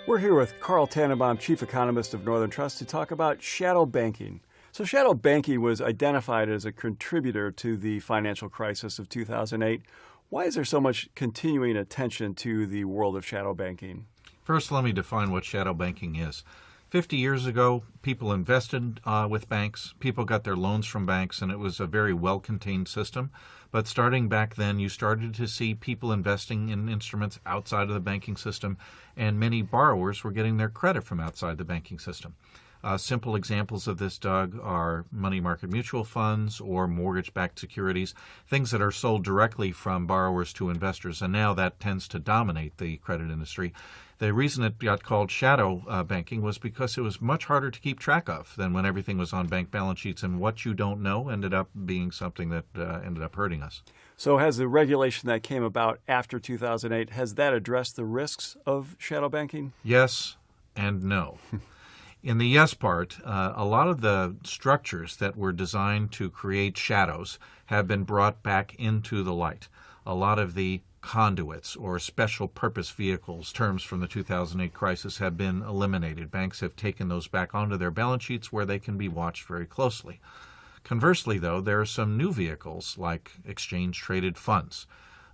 We're here with Carl Tannenbaum, Chief Economist of Northern Trust, to talk about shadow banking. So shadow banking was identified as a contributor to the financial crisis of 2008. Why is there so much continuing attention to the world of shadow banking? First, let me define what shadow banking is. 50 years ago, people invested with banks. People got their loans from banks, and it was a very well-contained system. But starting back then, you started to see people investing in instruments outside of the banking system, and many borrowers were getting their credit from outside the banking system. Simple examples of this, Doug, are money market mutual funds or mortgage-backed securities, things that are sold directly from borrowers to investors, and now that tends to dominate the credit industry. The reason it got called shadow banking was because it was much harder to keep track of than when everything was on bank balance sheets, and what you don't know ended up being something that ended up hurting us. So has the regulation that came about after 2008, has that addressed the risks of shadow banking? Yes and no. In the yes part, a lot of the structures that were designed to create shadows have been brought back into the light. A lot of the conduits or special purpose vehicles, terms from the 2008 crisis, have been eliminated. Banks have taken those back onto their balance sheets where they can be watched very closely. Conversely, though, there are some new vehicles like exchange-traded funds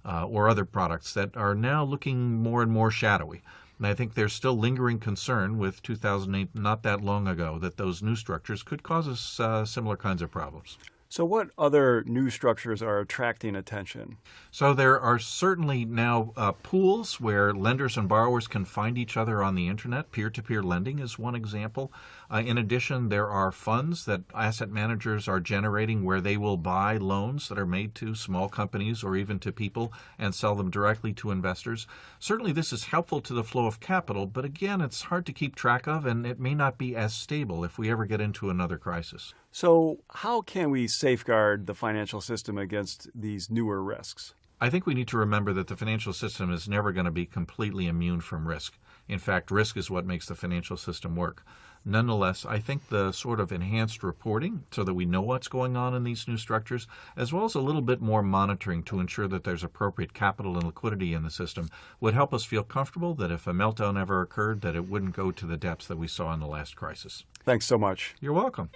or other products that are now looking more and more shadowy. And I think there's still lingering concern with 2008, not that long ago, that those new structures could cause us similar kinds of problems. So what other new structures are attracting attention? So there are certainly now pools where lenders and borrowers can find each other on the internet. Peer-to-peer lending is one example. In addition, there are funds that asset managers are generating where they will buy loans that are made to small companies or even to people and sell them directly to investors. Certainly this is helpful to the flow of capital, but again, it's hard to keep track of, and it may not be as stable if we ever get into another crisis. So how can we safeguard the financial system against these newer risks? I think we need to remember that the financial system is never going to be completely immune from risk. In fact, risk is what makes the financial system work. Nonetheless, I think the sort of enhanced reporting so that we know what's going on in these new structures, as well as a little bit more monitoring to ensure that there's appropriate capital and liquidity in the system, would help us feel comfortable that if a meltdown ever occurred, that it wouldn't go to the depths that we saw in the last crisis. Thanks so much. You're welcome.